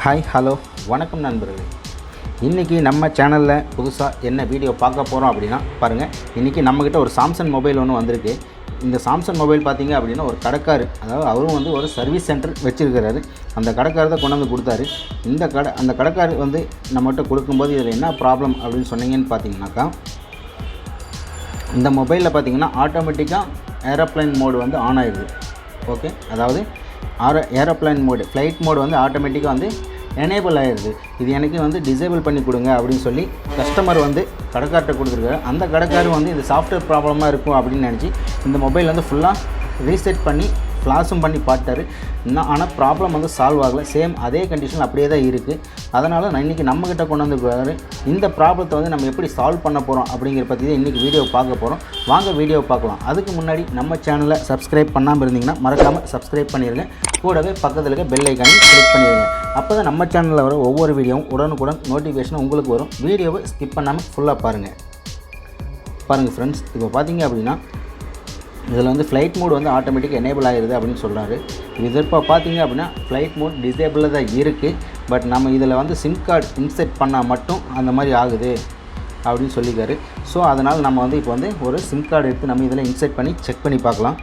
Hi hello வணக்கம் நண்பர்களே. இன்றைக்கி நம்ம சேனலில் புதுசாக என்ன வீடியோ பார்க்க போகிறோம் அப்படின்னா பாருங்கள், இன்றைக்கி நம்மக்கிட்ட ஒரு சாம்சங் மொபைல் ஒன்று வந்திருக்கு. இந்த சாம்சங் மொபைல் பார்த்திங்க அப்படின்னா ஒரு கடைக்காரு, அதாவது அவரும் வந்து ஒரு சர்வீஸ் சென்டர் வச்சுருக்கிறாரு. அந்த கடைக்காரர் தான் கொண்டு வந்து கொடுத்தாரு. அந்த கடைக்காரர் வந்து நம்மகிட்ட கொடுக்கும்போது இதில் என்ன ப்ராப்ளம் அப்படின்னு சொன்னீங்கன்னு பார்த்தீங்கன்னாக்கா, இந்த மொபைலில் பார்த்திங்கன்னா ஆட்டோமேட்டிக்காக ஏரோப்ளைன் மோடு வந்து ஆன் ஆகிடுது. ஓகே, அதாவது ஏரோப்ளைன் மோடு, ஃப்ளைட் மோடு வந்து ஆட்டோமேட்டிக்காக வந்து எனேபிள் ஆகிடுது. இது எனக்கு வந்து டிசேபிள் பண்ணி கொடுங்க அப்படின்னு சொல்லி கஸ்டமர் வந்து கடைக்கார்ட்ட கொடுத்துருக்காரு. அந்த கடைக்காரர் வந்து இது சாஃப்ட்வேர் ப்ராப்ளமாக இருக்கும் அப்படின்னு நினச்சி இந்த மொபைல் வந்து ஃபுல்லாக ரீசெட் பண்ணி ஃப்ளாஷும் பண்ணி பார்த்தாரு. ஆனால் ப்ராப்ளம் வந்து சால்வ் ஆகலை. சேம் அதே கண்டிஷன் அப்படியே தான் இருக்குது. அதனால் நான் இன்றைக்கி நம்மக்கிட்ட கொண்டு வந்துருக்காரு. இந்த ப்ராப்ளத்தை வந்து நம்ம எப்படி சால்வ் பண்ண போகிறோம் அப்படிங்கிற பற்றி தான் இன்றைக்கி வீடியோ பார்க்க போகிறோம். வாங்க வீடியோ பார்க்கலாம். அதுக்கு முன்னாடி நம்ம சேனலை சப்ஸ்கிரைப் பண்ணாமல் இருந்தீங்கன்னா மறக்காமல் சப்ஸ்கிரைப் பண்ணிடுங்க. கூடவே பக்கத்தில் இருக்க பெல் ஐக்கானையும் கிளிக் பண்ணிடுங்க. அப்போ தான் நம்ம சேனலில் வர ஒவ்வொரு வீடியோவும் உடனுக்குடன் நோட்டிஃபிகேஷன் உங்களுக்கு வரும். வீடியோவை ஸ்கிப் பண்ணாமல் ஃபுல்லாக பாருங்கள் ஃப்ரெண்ட்ஸ். இப்போ பார்த்தீங்க அப்படின்னா இதில் வந்து ஃப்ளைட் மோட் வந்து ஆட்டோமேட்டிக்காக எனேபிள் ஆகிடுது அப்படின்னு சொல்கிறாரு. இது இப்போ பார்த்தீங்க அப்படின்னா ஃப்ளைட் மோட் டிசேபிளில் தான் இருக்குது. பட் நம்ம இதில் வந்து சிம் கார்டு இன்செர்ட் பண்ணால் மட்டும் அந்த மாதிரி ஆகுது அப்படின்னு சொல்லியிருக்காரு. ஸோ அதனால் நம்ம வந்து இப்போ வந்து ஒரு சிம் கார்டு எடுத்து நம்ம இதில் இன்செர்ட் பண்ணி செக் பண்ணி பார்க்கலாம்.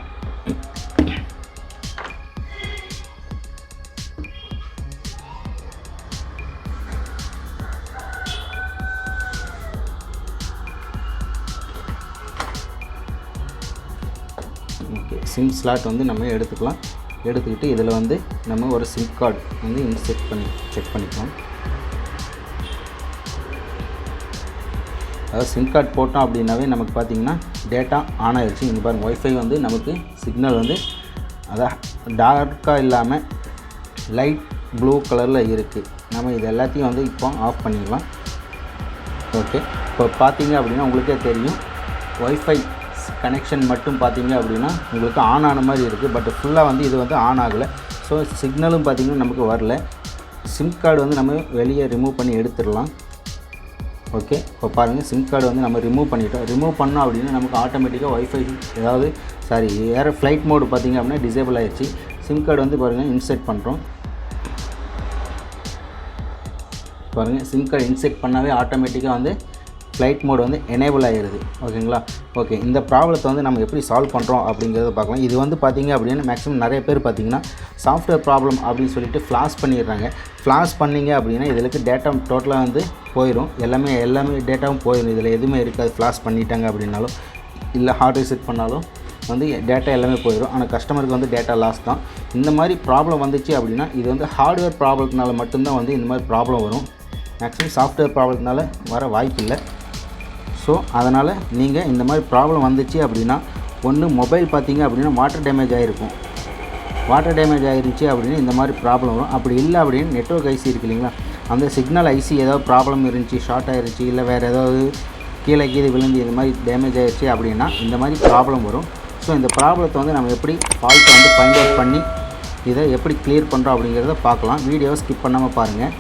ஓகே, சிம் ஸ்லாட் வந்து நம்ம எடுத்துக்கலாம். எடுத்துக்கிட்டு இதில் வந்து நம்ம ஒரு சிம் கார்டு வந்து இன்செர்ட் பண்ணி செக் பண்ணிக்கலாம். அதாவது சிம் கார்டு போட்டோம் அப்படின்னாவே நமக்கு பார்த்திங்கன்னா டேட்டா ஆன் ஆகிடுச்சு. இங்கே பாருங்கள், ஒய்ஃபை வந்து நமக்கு சிக்னல் வந்து அதான் டார்க்காக இல்லாமல் லைட் ப்ளூ கலரில் இருக்குது. நம்ம இது எல்லாத்தையும் வந்து இப்போ ஆஃப் பண்ணிடலாம். ஓகே, இப்போ பார்த்தீங்க அப்படின்னா உங்களுக்கே தெரியும், ஒய்ஃபை கனெக்ஷன் மட்டும் பார்த்தீங்க அப்படின்னா உங்களுக்கு ஆன் ஆன மாதிரி இருக்குது. பட் ஃபுல்லாக வந்து இது வந்து ஆன் ஆகலை. ஸோ சிக்னலும் பார்த்திங்கன்னா நமக்கு வரல. சிம் கார்டு வந்து நம்ம வெளியே ரிமூவ் பண்ணி எடுத்துடலாம். ஓகே, இப்போ பாருங்கள், சிம் கார்டு வந்து நம்ம ரிமூவ் பண்ணிட்டோம். ரிமூவ் பண்ணோம் அப்படின்னா நமக்கு ஆட்டோமேட்டிக்காக ஒய்ஃபை ஃப்ளைட் மோடு பார்த்திங்க அப்படின்னா டிசேபிள் ஆகிடுச்சு. சிம் கார்டு வந்து பாருங்கள் இன்செர்ட் பண்ணுறோம். பாருங்கள், சிம் கார்டு இன்செர்ட் பண்ணாவே ஆட்டோமேட்டிக்காக வந்து ஃப்ளைட் மோடு வந்து எனேபிள் ஆகிடுது. ஓகேங்களா? ஓகே, இந்த ப்ராப்ளத்தை வந்து நம்ம எப்படி சால்வ் பண்ணுறோம் அப்படிங்கிறத பார்க்கலாம். இது வந்து பார்த்திங்க அப்படின்னா மேக்ஸிமம் நிறைய பேர் பார்த்திங்கன்னா சாஃப்ட்வேர் ப்ராப்ளம் அப்படின்னு சொல்லிட்டு ஃப்ளாஷ் பண்ணிடுறாங்க. ஃப்ளாஷ் பண்ணிங்க அப்படின்னா இதில் டேட்டா டோட்டலாக வந்து போயிடும். எல்லாமே டேட்டாவும் போயிடும். இதில் எதுவுமே இருக்காது. ஃப்ளாஷ் பண்ணிட்டாங்க அப்படின்னாலும் இல்லை ஹார்ட் ரீசெட் பண்ணாலும் வந்து டேட்டா எல்லாமே போயிடும். ஆனால் கஸ்டமருக்கு வந்து டேட்டா லாஸ் தான். இந்த மாதிரி ப்ராப்ளம் வந்துச்சு அப்படின்னா இது வந்து ஹார்ட்வேர் ப்ராப்ளத்தினால மட்டும்தான் வந்து இந்த மாதிரி ப்ராப்ளம் வரும். மேக்ஸிமம் சாஃப்ட்வேர் ப்ராப்ளத்தினால வர வாய்ப்பு இல்லை. ஸோ அதனால் நீங்கள் இந்த மாதிரி ப்ராப்ளம் வந்துச்சு அப்படின்னா ஒன்று மொபைல் பார்த்திங்க அப்படின்னா வாட்டர் டேமேஜ் ஆகிருக்கும். வாட்டர் டேமேஜ் ஆகிருச்சு அப்படின்னு இந்த மாதிரி ப்ராப்ளம் வரும். அப்படி இல்லை அப்படின்னு நெட்வொர்க் ஐசி இருக்குது இல்லைங்களா, அந்த சிக்னல் ஐசி ஏதாவது ப்ராப்ளம் இருந்துச்சு, ஷார்ட் ஆகிருச்சு, இல்லை வேறு ஏதாவது கீழே விழுந்து இந்த மாதிரி டேமேஜ் ஆகிருச்சு அப்படின்னா இந்த மாதிரி ப்ராப்ளம் வரும். ஸோ இந்த ப்ராப்ளத்தை வந்து நம்ம எப்படி ஃபால்ட்டை வந்து ஃபைண்ட் அவுட் பண்ணி இதை எப்படி கிளியர் பண்ணுறோம் அப்படிங்கிறத பார்க்கலாம். வீடியோவை ஸ்கிப் பண்ணாமல் பாருங்கள்.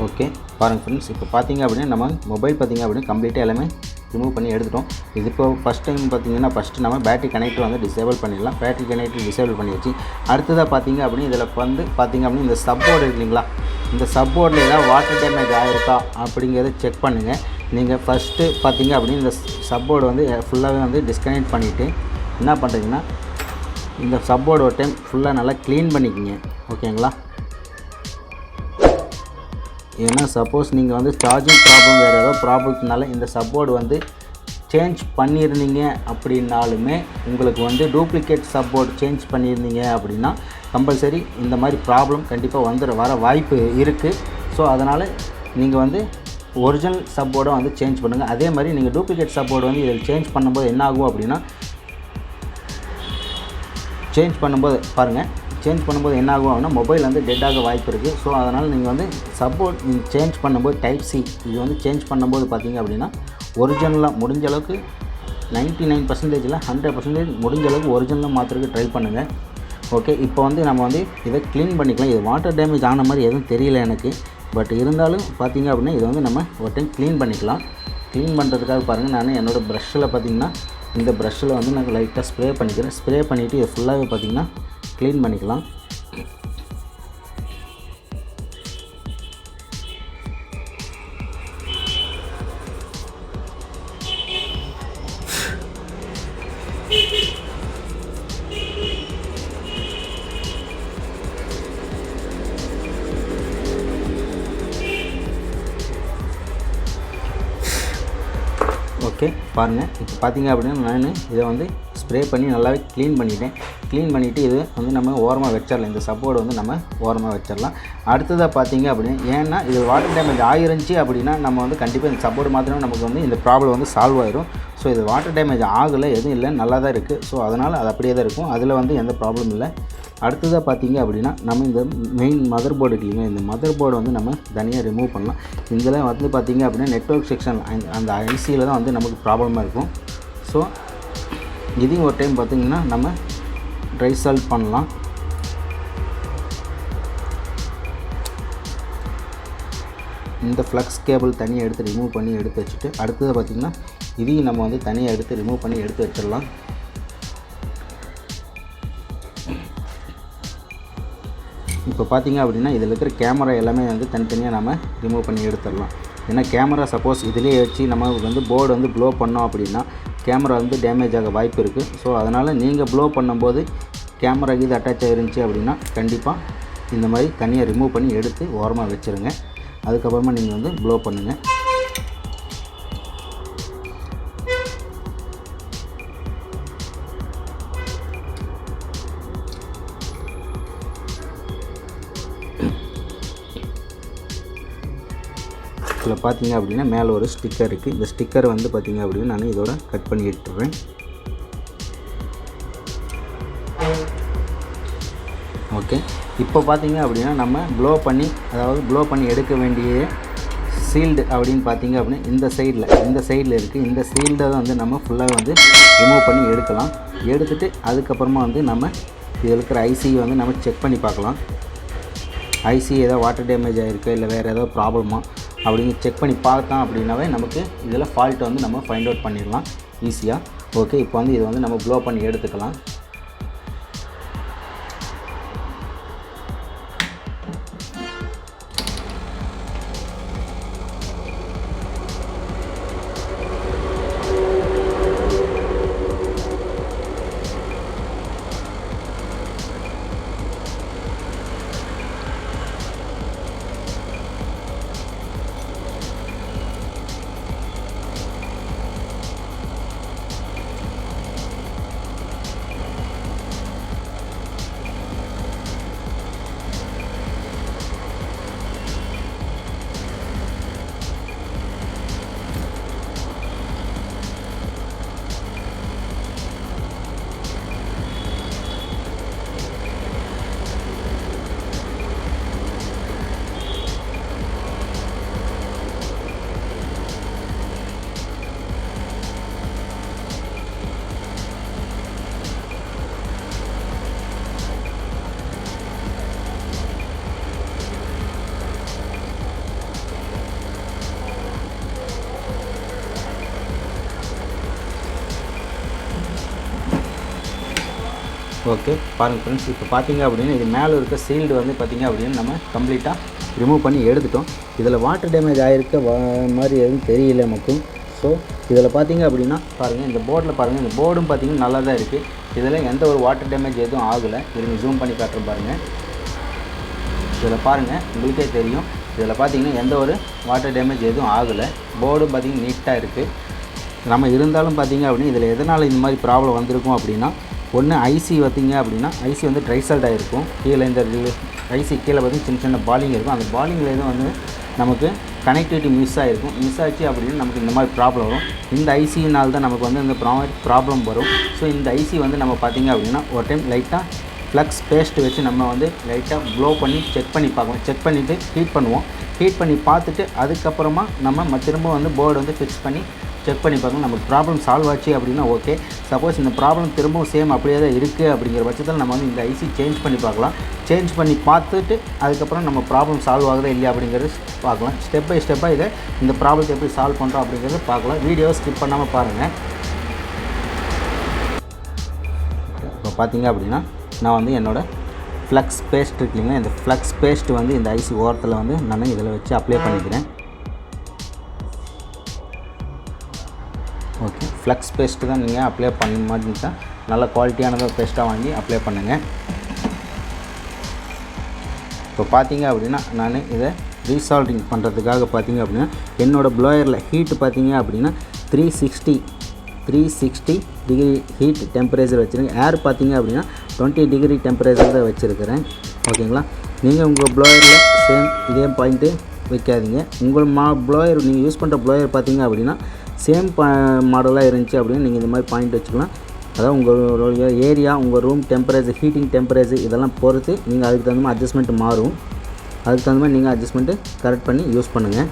ஓகே, பாருங்கள் ஃப்ரெண்ட்ஸ், இப்போ பார்த்திங்க அப்படின்னா நம்ம மொபைல் பார்த்திங்க அப்படின்னா கம்ப்ளீட்டாக எல்லாமே ரிமூவ் பண்ணி எடுத்துட்டோம். இது இப்போ ஃபஸ்ட் டைம் பார்த்திங்கன்னா ஃபஸ்ட்டு நம்ம பேட்டரி கனெக்டர் வந்து டிசேபிள் பண்ணிடலாம். பேட்டரி கனெக்டர் டிசேபிள் பண்ணியாச்சு. அடுத்ததாக பார்த்திங்க அப்படின்னா இதில் வந்து பார்த்திங்க அப்படின்னா இந்த சப்போர்ட் இருக்குங்களா, இந்த சப்போர்ட்டில் ஏதாவது வாட்டர் டேமேஜ் ஆகிருக்கா அப்படிங்கிறத செக் பண்ணுங்கள். நீங்கள் ஃபஸ்ட்டு பார்த்தீங்க அப்படின்னு இந்த சப்போர்டு வந்து ஃபுல்லாகவே வந்து டிஸ்கனெக்ட் பண்ணிவிட்டு என்ன பண்ணுறீங்கன்னா இந்த சப்போர்டு ஒரு டைம் ஃபுல்லாக நல்லா க்ளீன் பண்ணிக்கிங்க. ஓகேங்களா? ஏன்னா சப்போஸ் நீங்கள் வந்து சார்ஜிங் ப்ராப்ளம் வேறு ஏதோ ப்ராப்ளத்தினால இந்த சப்போர்டு வந்து சேஞ்ச் பண்ணியிருந்தீங்க அப்படின்னாலுமே உங்களுக்கு வந்து டூப்ளிகேட் சப்போர்ட் சேஞ்ச் பண்ணியிருந்தீங்க அப்படின்னா கம்பல்சரி இந்த மாதிரி ப்ராப்ளம் கண்டிப்பாக வர வாய்ப்பு இருக்குது. ஸோ அதனால் நீங்கள் வந்து ஒரிஜினல் சப்போர்டை வந்து சேஞ்ச் பண்ணுங்கள். அதே மாதிரி நீங்கள் டூப்ளிகேட் சப்போர்ட் வந்து இதில் சேஞ்ச் பண்ணும்போது என்ன ஆகும் அப்படின்னா சேஞ்ச் பண்ணும்போது என்ன ஆகும் அப்படின்னா மொபைல் வந்து டெட் ஆக வாய்ப்பு இருக்குது. ஸோ அதனால் நீங்கள் வந்து சப்போர்ட் நீங்கள் சேஞ்ச் பண்ணும்போது டைப் சி இது வந்து சேஞ்ச் பண்ணும்போது பார்த்தீங்க அப்படின்னா ஒரிஜினலாக முடிஞ்ச அளவுக்கு 99%ல் 100% முடிஞ்ச அளவுக்கு ஒரிஜினலாக மாற்றுறதுக்கு ட்ரை பண்ணுங்கள். ஓகே, இப்போ வந்து நம்ம வந்து இதை க்ளீன் பண்ணிக்கலாம். இது வாட்டர் டேமேஜ் ஆன மாதிரி எதுவும் தெரியல எனக்கு. பட் இருந்தாலும் பார்த்தீங்க அப்படின்னா இதை வந்து நம்ம ஒரு டைம் க்ளீன் பண்ணிக்கலாம். க்ளீன் பண்ணுறதுக்காக பாருங்கள், நான் என்னோடய ப்ரஷ்ஷில் பார்த்திங்கன்னா இந்த ப்ரஷ்ஷில் வந்து நான் லைட்டாக ஸ்ப்ரே பண்ணிக்கிறேன். ஸ்ப்ரே பண்ணிவிட்டு இதை ஃபுல்லாகவே பார்த்திங்கன்னா க்ளீன் பண்ணிக்கலாம். ஓகே பாருங்கள், இப்போ பார்த்தீங்க அப்படின்னா நான் இதை வந்து ஸ்ப்ரே பண்ணி நல்லாவே க்ளீன் பண்ணிவிட்டு இது வந்து நம்ம ஓரமாக வச்சிடலாம். இந்த சப்போர்ட் வந்து நம்ம ஓரமாக வச்சிடலாம். அடுத்ததாக பார்த்தீங்க அப்படின்னா ஏன்னா இது வாட்டர் டேமேஜ் ஆகிருந்துச்சி அப்படின்னா நம்ம வந்து கண்டிப்பாக இந்த சப்போர்ட் மாத்திரம் நமக்கு வந்து இந்த ப்ராப்ளம் வந்து சால்வ் ஆயிரும். ஸோ இது வாட்டர் டேமேஜ் ஆகலை, எதுவும் இல்லை, நல்லா தான் இருக்குது. ஸோ அதனால் அது அப்படியே தான் இருக்கும், அதில் வந்து எந்த ப்ராப்ளம் இல்லை. அடுத்ததாக பார்த்தீங்க அப்படின்னா நம்ம இந்த மெயின் மதர் போர்டு இல்லைங்க, இந்த மதர் போர்டை வந்து நம்ம தனியாக ரிமூவ் பண்ணலாம். இதில் வந்து பார்த்திங்க அப்படின்னா நெட்வொர்க் செக்ஷன் அந்த ஐசியில் தான் வந்து நமக்கு ப்ராப்ளமாக இருக்கும். ஸோ இதையும் ஒரு டைம் பார்த்திங்கன்னா நம்ம ட்ரை சால்வ் பண்ணலாம். இந்த ஃப்ளக்ஸ் கேபிள் தனியாக எடுத்து ரிமூவ் பண்ணி எடுத்து வச்சுட்டு அடுத்தது பார்த்திங்கன்னா இதையும் நம்ம வந்து தனியாக எடுத்து ரிமூவ் பண்ணி எடுத்து வச்சிடலாம். இப்போ பார்த்திங்க அப்படின்னா இதில் இருக்கிற கேமரா எல்லாமே வந்து தனித்தனியாக நம்ம ரிமூவ் பண்ணி எடுத்துடலாம். ஏன்னா கேமரா சப்போஸ் இதிலே வச்சு நம்ம வந்து போர்டு வந்து ப்ளோ பண்ணோம் அப்படின்னா கேமரா வந்து டேமேஜ் ஆக வாய்ப்பு இருக்குது. ஸோ அதனால் நீங்கள் ப்ளோ பண்ணும்போது கேமரா இது அட்டாச் ஆகிருந்துச்சி அப்படின்னா கண்டிப்பாக இந்த மாதிரி தனியாக ரிமூவ் பண்ணி எடுத்து ஓரமாக வச்சுருங்க. அதுக்கப்புறமா நீங்கள் வந்து ப்ளோ பண்ணுங்கள். இதில் பார்த்தீங்க அப்படின்னா மேலே ஒரு ஸ்டிக்கர் இருக்குது. இந்த ஸ்டிக்கர் வந்து பார்த்திங்க அப்படின்னா நான் இதோட கட் பண்ணி எடுத்துடுறேன். ஓகே, இப்போ பார்த்தீங்க அப்படின்னா நம்ம ப்ளோ பண்ணி எடுக்க வேண்டிய சீல்டு அப்படின்னு பார்த்தீங்க அப்படின்னா இந்த சைடில் இருக்குது. இந்த சீல்டை வந்து நம்ம ஃபுல்லாக வந்து ரிமூவ் பண்ணி எடுக்கலாம். எடுத்துகிட்டு அதுக்கப்புறமா வந்து நம்ம இதில் இருக்கிற ஐசி வந்து நம்ம செக் பண்ணி பார்க்கலாம். ஐசி ஏதோ வாட்டர் டேமேஜ் ஆகிருக்கு இல்லை வேறு ஏதோ ப்ராப்ளமா அப்படிங்க செக் பண்ணி பார்த்தோம் அப்படின்னாவே நமக்கு இதில் ஃபால்ட்டை வந்து நம்ம ஃபைண்ட் அவுட் பண்ணிடலாம் ஈஸியாக. ஓகே, இப்போ வந்து இதை வந்து நம்ம ப்ளோ பண்ணி எடுத்துக்கலாம். ஓகே பாருங்கள் ஃப்ரெண்ட்ஸ், இப்போ பார்த்தீங்க அப்படின்னா இது மேலே இருக்க சீல்டு வந்து பார்த்திங்க அப்படின்னா நம்ம கம்ப்ளீட்டாக ரிமூவ் பண்ணி எடுத்துட்டோம். இதில் வாட்டர் டேமேஜ் ஆகிருக்க மாதிரி எதுவும் தெரியல நமக்கு. ஸோ இதில் பார்த்தீங்க அப்படின்னா பாருங்கள், இந்த போர்டில் பாருங்கள், இந்த போர்டும் பார்த்திங்கன்னா நல்லா தான் இருக்குது. இதில் எந்த ஒரு வாட்டர் டேமேஜ் எதுவும் ஆகலை. இருங்க ஜூம் பண்ணி காட்டுறேன் பாருங்கள். இதில் பாருங்கள், உங்களுக்கே தெரியும். இதில் பார்த்திங்கன்னா எந்த ஒரு வாட்டர் டேமேஜ் எதுவும் ஆகலை. போர்டும் பார்த்திங்கன்னா நீட்டாக இருக்குது. நம்ம இருந்தாலும் பார்த்திங்க அப்படின்னா இதில் எதனால் இந்த மாதிரி ப்ராப்ளம் வந்திருக்கும் அப்படின்னா, ஒன்று ஐசி பார்த்திங்க அப்படின்னா ஐசி வந்து ட்ரை சால்ட் ஆகிருக்கும். கீழே இந்த ஐசி கீழே பார்த்திங்கன்னா சின்ன சின்ன பாலிங் இருக்கும். அந்த பாலிங்கில் எதுவும் வந்து நமக்கு கனெக்டிவிட்டி மிஸ் ஆகிருக்கும். மிஸ் ஆச்சு அப்படின்னா நமக்கு இந்த மாதிரி ப்ராப்ளம் வரும். இந்த ஐசினால் தான் நமக்கு வந்து இந்த ப்ராப்ளம் வரும். ஸோ இந்த ஐசி வந்து நம்ம பார்த்திங்க அப்படின்னா ஒரு டைம் லைட்டாக ஃப்ளக்ஸ் பேஸ்ட் வச்சு நம்ம வந்து லைட்டாக ப்ளோ பண்ணி செக் பண்ணி பார்க்கணும். செக் பண்ணிவிட்டு ஹீட் பண்ணுவோம். ஹீட் பண்ணி பார்த்துட்டு அதுக்கப்புறமா நம்ம திரும்ப வந்து போர்டு வந்து ஃபிக்ஸ் பண்ணி செக் பண்ணி பார்க்கணும். நமக்கு ப்ராப்ளம் சால்வ் ஆச்சு அப்படின்னா ஓகே. சப்போஸ் இந்த ப்ராப்ளம் திரும்பவும் சேம் அப்படியே தான் இருக்குது அப்படிங்கிற பட்சத்தில் நம்ம வந்து இந்த ஐசி சேஞ்ச் பண்ணி பார்க்கலாம். சேஞ்ச் பண்ணி பார்த்துட்டு அதுக்கப்புறம் நம்ம ப்ராப்ளம் சால்வ் ஆகுதா இல்லையா அப்படிங்கிறது பார்க்கலாம். ஸ்டெப் பை ஸ்டெப்பாக இதை இந்த ப்ராப்ளத்தை எப்படி சால்வ் பண்ணுறோம் அப்படிங்கிறது பார்க்கலாம். வீடியோவை ஸ்கிப் பண்ணாமல் பாருங்கள். இப்போ பார்த்தீங்க அப்படின்னா நான் வந்து என்னோடய ஃப்ளக்ஸ் பேஸ்ட் இருக்குல்லைங்க, இந்த ஃப்ளக்ஸ் பேஸ்ட் வந்து இந்த ஐசி ஓரத்தில் வந்து நான் இதில் வச்சு அப்ளை பண்ணிக்கிறேன். ஓகே, ஃப்ளக்ஸ் பேஸ்ட்டு தான் நீங்கள் அப்ளை பண்ண மாட்டீங்கன்னா நல்ல குவாலிட்டியானதாக பேஸ்ட்டாக வாங்கி அப்ளை பண்ணுங்கள். இப்போ பார்த்தீங்க அப்படின்னா நான் இதை ரீசால்டிங் பண்ணுறதுக்காக பார்த்தீங்க அப்படின்னா என்னோடய ப்ளோயரில் ஹீட்டு பார்த்தீங்க அப்படின்னா 360 டிகிரி ஹீட் டெம்பரேச்சர் வச்சுருக்கேன். ஏர் பார்த்தீங்க அப்படின்னா 20 டிகிரி டெம்பரேச்சர் தான் வச்சுருக்கிறேன். ஓகேங்களா, நீங்கள் உங்கள் ப்ளோயரில் சேம் இதே பாயிண்ட்டு வைக்காதீங்க. உங்கள் ப்ளோயர் நீங்கள் யூஸ் பண்ணுற ப்ளோயர் பார்த்தீங்க அப்படின்னா சேம் மாடலாக இருந்துச்சு அப்படின்னா நீங்கள் இந்த மாதிரி பாயிண்ட் வச்சுக்கலாம். அதாவது உங்களுடைய ஏரியா, உங்கள் ரூம் டெம்பரேச்சர், ஹீட்டிங் டெம்பரேச்சர் இதெல்லாம் பொறுத்து நீங்கள் அதுக்கு தகுந்த மாதிரி அட்ஜஸ்ட்மெண்ட் மாறும். அதுக்கு தகுந்த மாதிரி நீங்கள் அட்ஜஸ்ட்மெண்ட்டு கரெக்ட் பண்ணி யூஸ் பண்ணுங்கள்.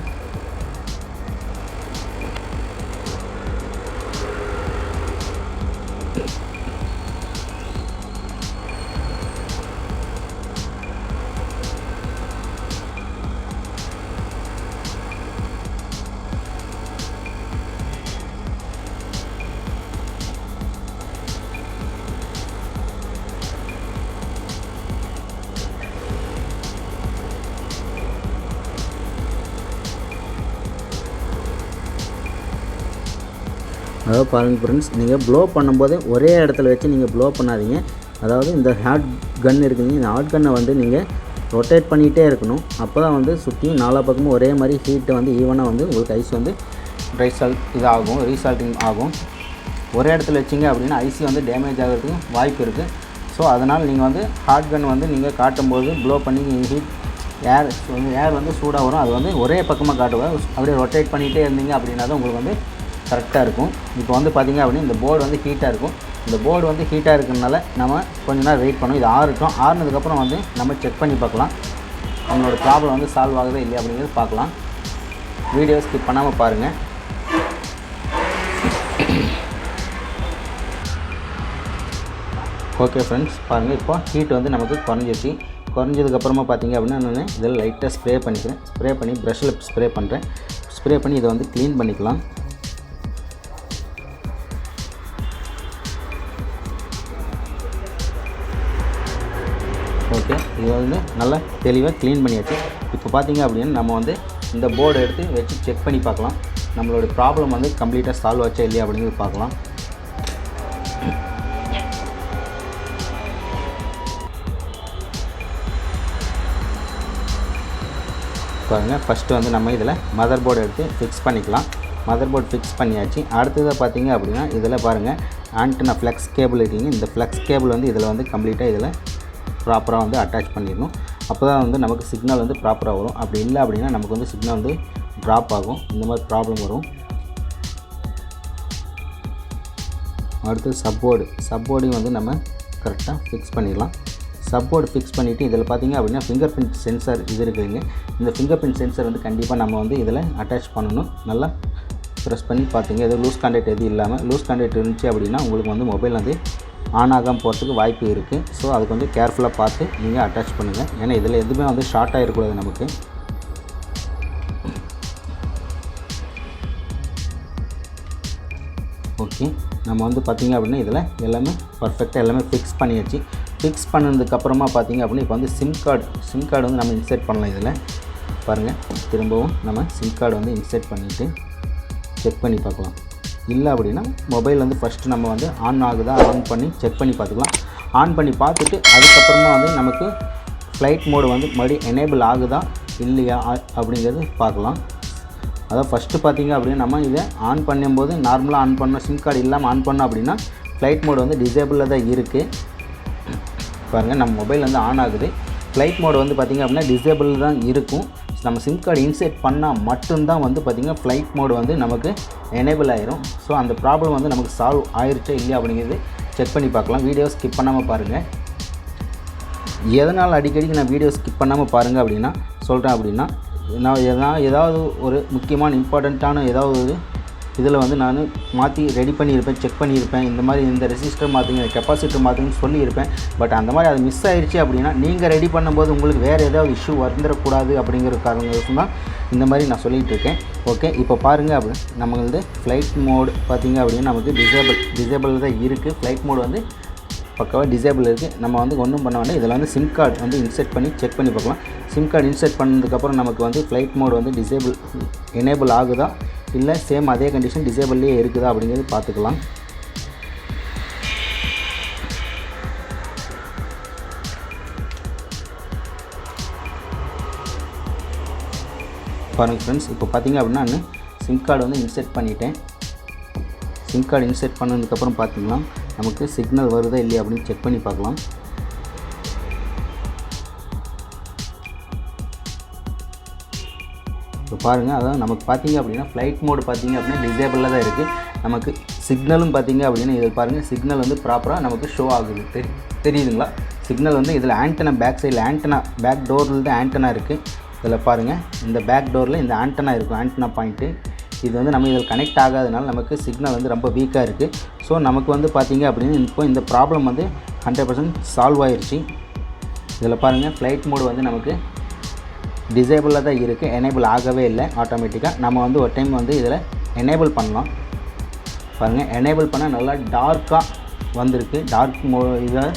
அதாவது பாருங்கள் ஃப்ரெண்ட்ஸ், நீங்கள் ப்ளோ பண்ணும்போது ஒரே இடத்துல வச்சு நீங்கள் ப்ளோ பண்ணாதீங்க. அதாவது இந்த ஹாட் கன் இருக்குங்க, இந்த ஹாட் கன்னை வந்து நீங்கள் ரொட்டேட் பண்ணிகிட்டே இருக்கணும். அப்போ தான் வந்து சுற்றி நாலா பக்கமும் ஒரே மாதிரி ஹீட்டை வந்து ஈவனாக வந்து உங்களுக்கு ஐஸ் வந்து இதாகும், ரீசால்ட்டிங் ஆகும். ஒரே இடத்துல வச்சிங்க அப்படின்னா ஐசி வந்து டேமேஜ் ஆகிறதுக்கு வாய்ப்பு இருக்குது. ஸோ அதனால் நீங்கள் வந்து ஹாட் கன் வந்து நீங்கள் காட்டும்போது ப்ளோ பண்ணி ஹீட் ஏர் வந்து சூடாக வரும். அது வந்து ஒரே பக்கமாக காட்டுவோம். அப்படியே ரொட்டேட் பண்ணிகிட்டே இருந்தீங்க அப்படின்னா தான் உங்களுக்கு வந்து கரெக்டாக இருக்கும். இப்போ வந்து பார்த்திங்க அப்படின்னா இந்த போர்டு வந்து ஹீட்டாக இருக்கும். இந்த போர்டு வந்து ஹீட்டாக இருக்கிறதுனால நம்ம கொஞ்ச நேரம் வெயிட் பண்ணணும். இது ஆறட்டும். ஆறுனதுக்கப்புறம் வந்து நம்ம செக் பண்ணி பார்க்கலாம் நம்மளோட ப்ராப்ளம் வந்து சால்வ் ஆகுதா இல்லையா அப்படிங்கிறது பார்க்கலாம். வீடியோ ஸ்கிப் பண்ணாமல் பாருங்கள். ஓகே ஃப்ரெண்ட்ஸ், பாருங்கள் இப்போ ஹீட் வந்து நமக்கு குறைஞ்சதுக்கப்புறமா பார்த்திங்க அப்படின்னா நான் இதில் லைட்டாக ஸ்ப்ரே பண்ணிக்கிறேன். ஸ்ப்ரே பண்ணி ப்ரஷ்ஷில் ஸ்ப்ரே பண்ணுறேன். ஸ்ப்ரே பண்ணி இதை வந்து க்ளீன் பண்ணிக்கலாம். ஓகே, இது வந்து நல்லா தெளிவாக க்ளீன் பண்ணியாச்சு. இப்போ பார்த்திங்க அப்படின்னா நம்ம வந்து இந்த போர்டை எடுத்து வச்சு செக் பண்ணி பார்க்கலாம். நம்மளோட ப்ராப்ளம் வந்து கம்ப்ளீட்டாக சால்வ் ஆச்சா இல்லையா அப்படிங்கிறது பார்க்கலாம். பாருங்கள், ஃபஸ்ட்டு வந்து நம்ம இதில் மதர் போர்டு எடுத்து ஃபிக்ஸ் பண்ணிக்கலாம். மதர் போர்டு ஃபிக்ஸ் பண்ணியாச்சு. அடுத்ததாக பார்த்திங்க அப்படின்னா இதில் பாருங்கள் ஆண்டனா ஃப்ளெக்ஸ் கேபிள் இருக்குங்க. இந்த ஃப்ளெக்ஸ் கேபிள் வந்து இதில் வந்து கம்ப்ளீட்டாக இதில் ப்ராப்பராக வந்து அட்டாச் பண்ணிடணும். அப்போ தான் வந்து நமக்கு சிக்னல் வந்து ப்ராப்பராக வரும். அப்படி இல்லை அப்படின்னா நமக்கு வந்து சிக்னல் வந்து ட்ராப் ஆகும். இந்த மாதிரி ப்ராப்ளம் வரும். அடுத்து சப்போர்டையும் வந்து நம்ம கரெக்டாக ஃபிக்ஸ் பண்ணிடலாம். சப்போர்ட் ஃபிக்ஸ் பண்ணிவிட்டு இதில் பார்த்திங்க அப்படின்னா ஃபிங்கர் பிரிண்ட் சென்சார் இது இருக்குதுங்க. இந்த ஃபிங்கர் பிரிண்ட் சென்சார் வந்து கண்டிப்பாக நம்ம வந்து இதில் அட்டாச் பண்ணணும். நல்லா ப்ரெஸ் பண்ணி பார்த்திங்க. எதுவும் லூஸ் கான்டாக்ட் எதுவும் இல்லாமல், லூஸ் கான்டாக்ட் இருந்துச்சு அப்படின்னா உங்களுக்கு வந்து மொபைல் வந்து ஆன் ஆகாமல் போகிறதுக்கு வாய்ப்பு இருக்குது. ஸோ அதுக்கு வந்து கேர்ஃபுல்லாக பார்த்து நீங்கள் அட்டாச் பண்ணுங்கள். ஏன்னா இதில் எதுவுமே வந்து ஷார்ட் ஆகிடக்கூடாது நமக்கு. ஓகே, நம்ம வந்து பார்த்திங்க அப்படின்னா இதில் எல்லாமே பர்ஃபெக்டாக எல்லாமே ஃபிக்ஸ் பண்ணியாச்சு. ஃபிக்ஸ் பண்ணதுக்கப்புறமா பார்த்திங்க அப்படின்னா இப்போ வந்து சிம் கார்டு வந்து நம்ம இன்சர்ட் பண்ணலாம். இதில் பாருங்கள். திரும்பவும் நம்ம சிம் கார்டு வந்து இன்சர்ட் பண்ணிவிட்டு செக் பண்ணி பார்க்கலாம். இல்லை அப்படின்னா மொபைல் வந்து ஃபஸ்ட்டு நம்ம வந்து ஆன் ஆகுதா ஆன் பண்ணி செக் பண்ணி பார்த்துக்கலாம். ஆன் பண்ணி பார்த்துட்டு அதுக்கப்புறமா வந்து நமக்கு ஃப்ளைட் மோடு வந்து மறுபடியும் எனேபிள் ஆகுதா இல்லையா அப்படிங்கிறது பார்க்கலாம். அதாவது ஃபஸ்ட்டு பார்த்திங்க அப்படின்னா நம்ம இதை ஆன் பண்ணும்போது நார்மலாக ஆன் பண்ணோம், சிம் கார்டு இல்லாமல் ஆன் பண்ணோம் அப்படின்னா ஃப்ளைட் மோடு வந்து டிசேபிளில் தான் இருக்குது. பாருங்கள், நம்ம மொபைல் வந்து ஆன் ஆகுது. ஃப்ளைட் மோடு வந்து பார்த்திங்க அப்படின்னா டிசேபிள் தான் இருக்கும். நம்ம சிம் கார்டு இன்சர்ட் பண்ணால் மட்டும்தான் வந்து பார்த்திங்கன்னா ஃப்ளைட் மோடு வந்து நமக்கு எனேபிள் ஆயிரும். ஸோ அந்த ப்ராப்ளம் வந்து நமக்கு சால்வ் ஆயிருச்சா இல்லையா அப்படிங்கிறது செக் பண்ணி பார்க்கலாம். வீடியோ ஸ்கிப் பண்ணாமல் பாருங்கள். எதனால் அடிக்கடி நான் வீடியோ ஸ்கிப் பண்ணாமல் பாருங்கள் அப்படின்னா சொல்கிறேன் அப்படின்னா, நான் ஏதாவது ஒரு முக்கியமான இம்பார்ட்டண்ட்டான ஏதாவது ஒரு இதில் வந்து நான் மாற்றி ரெடி பண்ணியிருப்பேன், செக் பண்ணியிருப்பேன். இந்த மாதிரி இந்த ரெசிஸ்டர் மாற்றுங்க, இந்த கெப்பாசிட்டர் மாற்றுங்கன்னு சொல்லியிருப்பேன். பட் அந்த மாதிரி அது மிஸ் ஆயிடுச்சு அப்படின்னா நீங்கள் ரெடி பண்ணும்போது உங்களுக்கு வேறு ஏதாவது இஷ்யூ வந்துடக்கூடாது அப்படிங்கிற காரணங்களுக்கும் தான் இந்த மாதிரி நான் சொல்லிகிட்டு இருக்கேன். ஓகே, இப்போ பாருங்கள். அப்படி நம்மளது ஃப்ளைட் மோடு பார்த்திங்க அப்படின்னா நமக்கு டிசேபிள் தான் இருக்குது. ஃப்ளைட் மோடு வந்து பக்காவாக டிசேபிள் இருக்குது. நம்ம வந்து ஒன்றும் பண்ண வேண்டாம். இதில் வந்து சிம் கார்டு வந்து இன்சர்ட் பண்ணி செக் பண்ணி பார்க்கலாம். சிம் கார்டு இன்சர்ட் பண்ணதுக்கப்புறம் நமக்கு வந்து ஃப்ளைட் மோடு வந்து எனேபிள் ஆகுதா இல்லை சேம் அதே கண்டிஷன் டிசேபிள்லேயே இருக்குதா அப்படிங்கிறது பார்த்துக்கலாம். பாருங்கள் ஃப்ரெண்ட்ஸ், இப்போ பார்த்திங்க அப்படின்னா நான் சிம் கார்டு வந்து இன்சர்ட் பண்ணிட்டேன். சிம் கார்டு இன்சர்ட் பண்ணதுக்கப்புறம் பார்த்திங்கன்னா நமக்கு சிக்னல் வருதா இல்லையா அப்படின்னு செக் பண்ணி பார்க்கலாம். இப்போ பாருங்கள், அதாவது நமக்கு பார்த்திங்க அப்படின்னா ஃப்ளைட் மோடு பார்த்திங்க அப்படின்னா டிசேபிளில் தான் இருக்குது. நமக்கு சிக்னலும் பார்த்திங்க அப்படின்னா இதில் பாருங்கள், சிக்னல் வந்து ப்ராப்பராக நமக்கு ஷோ ஆகுது. தெரியுதுங்களா? சிக்னல் வந்து இதில் ஆண்டனா பேக் சைடில் பேக் டோரில் தான் ஆண்டனா இருக்குது. இதில் பாருங்கள், இந்த பேக் டோரில் இந்த ஆண்டனா இருக்கும், ஆண்டனா பாயிண்ட்டு. இது வந்து நம்ம இதில் கனெக்ட் ஆகாதனால நமக்கு சிக்னல் வந்து ரொம்ப வீக்காக இருக்குது. ஸோ நமக்கு வந்து பார்த்திங்க அப்படின்னா இப்போ இந்த ப்ராப்ளம் வந்து 100% சால்வ் ஆயிடுச்சு. இதில் பாருங்கள், ஃப்ளைட் மோடு வந்து நமக்கு டிசேபிளில் தான் இருக்குது, எனேபிள் ஆகவே இல்லை. ஆட்டோமேட்டிக்காக நம்ம வந்து ஒரு டைம் வந்து இதில் எனேபிள் பண்ணலாம். பாருங்கள், எனேபிள் பண்ணால் நல்லா டார்க்காக வந்திருக்கு. டார்க் இதில்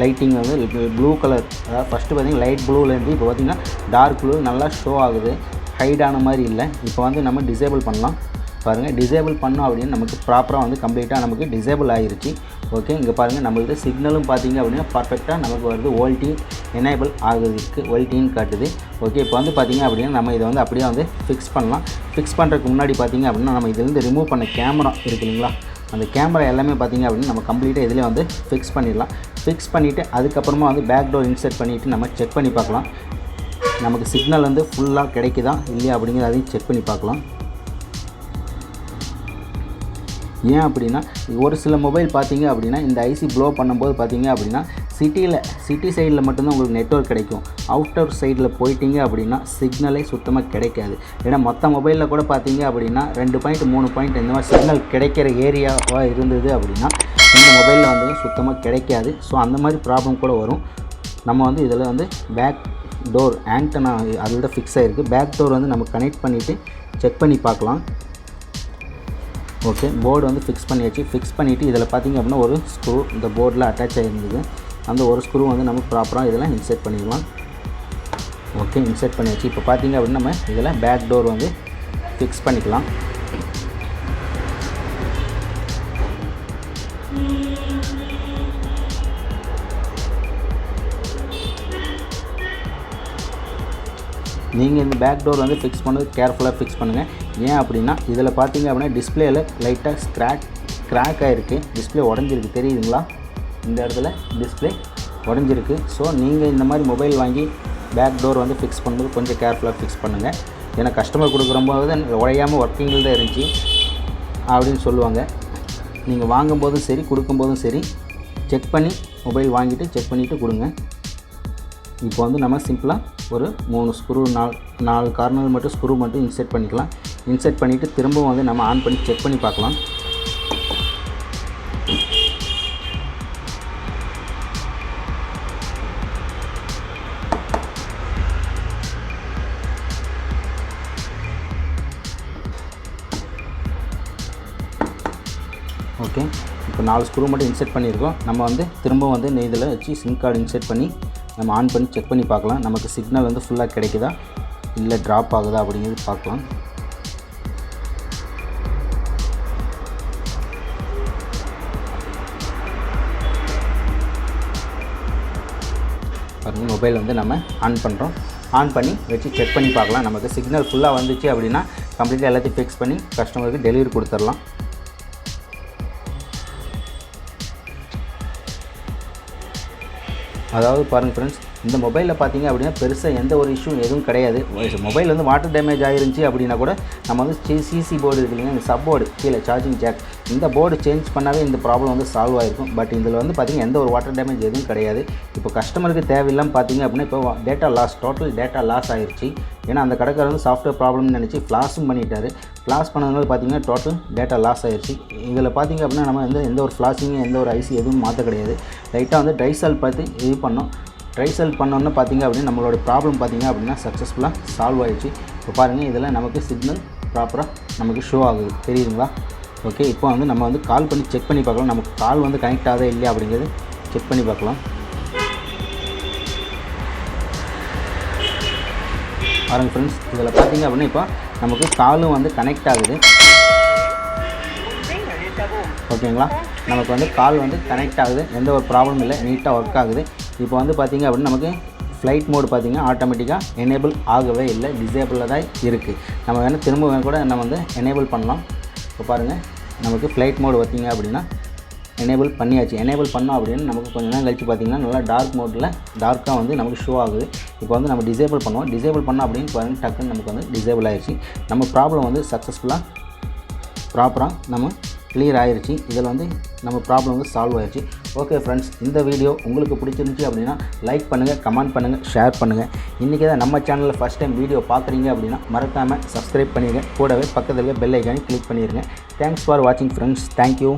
லைட்டிங் வந்து ப்ளூ கலர், அதாவது ஃபஸ்ட்டு பார்த்திங்கன்னா லைட் ப்ளூலேருந்து இப்போ பார்த்திங்கன்னா டார்க் ப்ளூ நல்லா ஷோ ஆகுது. ஹைடான மாதிரி இல்லை. இப்போ வந்து நம்ம டிசேபிள் பண்ணலாம். பாருங்கள், டிசேபிள் பண்ணோம் அப்படின்னு நமக்கு ப்ராப்பராக வந்து கம்ப்ளீட்டாக நமக்கு டிசேபிள் ஆகிருச்சு. ஓகே, இங்கே பாருங்கள், நம்மளுக்கு சிக்னலும் பார்த்திங்க அப்படின்னா பர்ஃபெக்டாக நமக்கு வருது. வோல்டின் எனேபிள் ஆகுதுக்கு வோல்டின் காட்டுது. ஓகே, இப்போ வந்து பார்த்திங்க அப்படின்னா நம்ம இதை வந்து அப்படியே வந்து ஃபிக்ஸ் பண்ணலாம். ஃபிக்ஸ் பண்ணுறதுக்கு முன்னாடி பார்த்திங்க அப்படின்னா நம்ம இதிலேருந்து ரிமூவ் பண்ண கேமரா இருக்குது இல்லைங்களா, அந்த கேமரா எல்லாமே பார்த்திங்க அப்படின்னா நம்ம கம்ப்ளீட்டாக இதிலே வந்து ஃபிக்ஸ் பண்ணிடலாம். ஃபிக்ஸ் பண்ணிவிட்டு அதுக்கப்புறமா வந்து பேக் டோர் இன்சர்ட் பண்ணிவிட்டு நம்ம செக் பண்ணி பார்க்கலாம். நமக்கு சிக்னல் வந்து ஃபுல்லாக கிடைக்குதா இல்லையா அப்படிங்கிறது அதையும் செக் பண்ணி பார்க்கலாம். ஏன் அப்படின்னா ஒரு சில மொபைல் பார்த்திங்க அப்படின்னா இந்த ஐசி ப்ளோ பண்ணும்போது பார்த்திங்க அப்படின்னா சிட்டி சைடில் மட்டும்தான் உங்களுக்கு நெட்வொர்க் கிடைக்கும். அவுட்டர் சைடில் போயிட்டீங்க அப்படின்னா சிக்னலே சுத்தமாக கிடைக்காது. ஏன்னா மொத்த மொபைலில் கூட பார்த்திங்க அப்படின்னா 2 பாயிண்ட் 3 பாயிண்ட் இந்த மாதிரி சிக்னல் கிடைக்கிற ஏரியாவாக இருந்தது அப்படின்னா இந்த மொபைலில் வந்து சுத்தமாக கிடைக்காது. ஸோ அந்த மாதிரி ப்ராப்ளம் கூட வரும். நம்ம வந்து இதில் வந்து பேக் டோர் ஆண்டனா அதோட ஃபிக்ஸ் ஆகிருக்கு. பேக் டோர் வந்து நம்ம கனெக்ட் பண்ணிவிட்டு செக் பண்ணி பார்க்கலாம். ஓகே, போர்டு வந்து ஃபிக்ஸ் பண்ணியாச்சு. ஃபிக்ஸ் பண்ணிவிட்டு இதில் பார்த்திங்க அப்படின்னா ஒரு ஸ்க்ரூ இந்த போர்டில் அட்டாச் ஆகிருந்தது. அந்த ஒரு ஸ்க்ரூ வந்து நம்ம ப்ராப்பராக இதில் இன்சர்ட் பண்ணிடலாம். ஓகே, இன்சர்ட் பண்ணியாச்சு. இப்போ பார்த்திங்க அப்படின்னா நம்ம இதில் பேக் டோர் வந்து ஃபிக்ஸ் பண்ணிக்கலாம். நீங்கள் இந்த பேக் டோர் வந்து ஃபிக்ஸ் பண்ணது கேர்ஃபுல்லாக ஃபிக்ஸ் பண்ணுங்கள். ஏன் அப்படின்னா இதில் பார்த்திங்க அப்படின்னா டிஸ்பிளேயில் லைட்டாக கிராக் ஆகிருக்கு. டிஸ்பிளே உடஞ்சிருக்கு, தெரியுதுங்களா? இந்த இடத்துல டிஸ்பிளே உடஞ்சிருக்கு. ஸோ நீங்கள் இந்த மாதிரி மொபைல் வாங்கி பேக் டோர் வந்து ஃபிக்ஸ் பண்ணும்போது கொஞ்சம் கேர்ஃபுல்லாக ஃபிக்ஸ் பண்ணுங்கள். ஏன்னா கஸ்டமர் கொடுக்குறம்போது உடையாமல் ஒர்க்கிங்கில் தான் இருந்துச்சு அப்படின்னு சொல்லுவாங்க. நீங்கள் வாங்கும்போதும் சரி கொடுக்கும்போதும் சரி செக் பண்ணி மொபைல் வாங்கிட்டு செக் பண்ணிவிட்டு கொடுங்க. இப்போ வந்து நம்ம சிம்பிளாக ஒரு 3 ஸ்க்ரூ 4 கார்னர் மட்டும் ஸ்க்ரூ மட்டும் இன்சர்ட் பண்ணிக்கலாம். இன்சர்ட் பண்ணிவிட்டு திரும்பவும் வந்து நம்ம ஆன் பண்ணி செக் பண்ணி பார்க்கலாம். ஓகே, இப்போ 4 ஸ்க்ரூ மட்டும் இன்சர்ட் பண்ணியிருக்கோம். நம்ம வந்து திரும்ப வந்து இதில் வச்சு சிம் கார்டு இன்சர்ட் பண்ணி நம்ம ஆன் பண்ணி செக் பண்ணி பார்க்கலாம். நமக்கு சிக்னல் வந்து ஃபுல்லாக கிடைக்குதா இல்லை ட்ராப் ஆகுதா அப்படிங்கிறது பார்க்கலாம். பாருங்கள், மொபைல் வந்து நம்ம ஆன் பண்ணுறோம். ஆன் பண்ணி வச்சு செக் பண்ணி பார்க்கலாம். நமக்கு சிக்னல் ஃபுல்லாக வந்துச்சு அப்படின்னா கம்ப்ளீட்டாக எல்லாத்தையும் ஃபிக்ஸ் பண்ணி கஸ்டமருக்கு டெலிவரி கொடுத்துடலாம். அதாவது பாருங்கள் ஃப்ரெண்ட்ஸ், இந்த மொபைலில் பார்த்தீங்க அப்படின்னா பெருசாக எந்த ஒரு இஷ்யூ எதுவும் கிடையாது. மொபைல் வந்து வாட்டர் டேமேஜ் ஆகிருந்துச்சி அப்படின்னா கூட நம்ம வந்து சிசி போர்டு இருக்கு இல்லைங்க, இந்த சப் போர்டு கீழே சார்ஜிங் ஜாக், இந்த போர்டு சேஞ்ச் பண்ணாவே இந்த ப்ராப்ளம் வந்து சால்வ் ஆகிருக்கும். பட் இதில் வந்து பார்த்திங்கன்னா எந்த ஒரு வாட்டர் டேமேஜ் எதுவும் கிடையாது. இப்போ கஸ்டமருக்கு தேவையில்லாமல் பார்த்தீங்க அப்படின்னா இப்போ data loss, total data loss ஆகிருச்சு. ஏன்னா அந்த கடைக்காரர் வந்து சாஃப்ட்வேர் ப்ராப்ளம்னு நினச்சி ஃப்ளாஷும் பண்ணிட்டாரு. ஃப்ளாஷ் பண்ணதுனால பார்த்தீங்கன்னா டோட்டல் டேட்டா லாஸ் ஆகிருச்சு. இதில் பார்த்திங்க அப்படின்னா நம்ம வந்து எந்த ஒரு ஃப்ளாஷிங்கும் எந்த ஒரு ஐசி எதுவும் மாற்ற கிடையாது. லைட்டாக வந்து ட்ரை சால்வ் பார்த்து இது பண்ணோம். ட்ரை சால்வ் பண்ணோன்னு பார்த்திங்க அப்படின்னா நம்மளோட ப்ராப்ளம் பார்த்திங்க அப்படின்னா சக்ஸஸ்ஃபுல்லாக சால்வ் ஆகிடுச்சு. இப்போ பாருங்கள், இதில் நமக்கு சிக்னல் ப்ராப்பராக நமக்கு ஷோ ஆகுது, தெரியுதுங்களா? ஓகே, இப்போ வந்து நம்ம வந்து கால் பண்ணி செக் பண்ணி பார்க்கலாம். நமக்கு கால் வந்து கனெக்ட் ஆகுதா இல்லையா அப்படிங்கிறது செக் பண்ணி பார்க்கலாம். பாருங்கள் ஃப்ரெண்ட்ஸ், இதில் பார்த்திங்க அப்படின்னா இப்போ நமக்கு காலும் வந்து கனெக்ட் ஆகுது. ஓகேங்களா, நமக்கு வந்து கால் வந்து கனெக்ட் ஆகுது, எந்த ஒரு ப்ராப்ளம் இல்லை, நீட்டாக ஒர்க் ஆகுது. இப்போ வந்து பார்த்திங்க அப்படின்னா நமக்கு ஃப்ளைட் மோடு பார்த்திங்கன்னா ஆட்டோமேட்டிக்காக எனேபிள் ஆகவே இல்லை, டிசேபிளாக தான் இருக்குது. நம்ம வேணால் திரும்ப கூட நம்ம வந்து எனேபிள் பண்ணலாம். இப்போ பாருங்கள், நமக்கு ஃப்ளைட் மோடு பார்த்திங்க அப்படின்னா எனேபிள் பண்ணியாச்சு. எனேபிள் பண்ணோம் அப்படின்னு நமக்கு கொஞ்சம் நேரம் கழிச்சு பார்த்திங்கன்னா நல்லா டார்க் மோடில் டார்க்காக வந்து நமக்கு ஷோ ஆகுது. இப்போ வந்து நம்ம டிசேபிள் பண்ணுவோம். டிசேபிள் பண்ணோம் அப்படின்னு பாருங்கள், டக்குன்னு நமக்கு வந்து டிசேபிள் ஆகிடுச்சு. நம்ம ப்ராப்ளம் வந்து சக்ஸஸ்ஃபுல்லாக ப்ராப்பராக நம்ம கிளியர் ஆகிருச்சு. இதில் வந்து நம்ம ப்ராப்ளம் வந்து சால்வ் ஆகிடுச்சு. ஓகே ஃப்ரெண்ட்ஸ், இந்த வீடியோ உங்களுக்கு பிடிச்சிருந்துச்சி அப்படின்னா லைக் பண்ணுங்கள், கமெண்ட் பண்ணுங்கள், ஷேர் பண்ணுங்கள். இன்றைக்கி தான் நம்ம சேனலில் ஃபஸ்ட் டைம் வீடியோ பார்க்குறீங்க அப்படின்னா மறக்காமல் சப்ஸ்கிரைப் பண்ணிடுங்க. கூடவே பக்கத்தில் பெல் ஐக்கானை கிளிக் பண்ணிடுங்க. தேங்க்ஸ் ஃபார் வாட்சிங் ஃப்ரெண்ட்ஸ். தேங்க்யூ.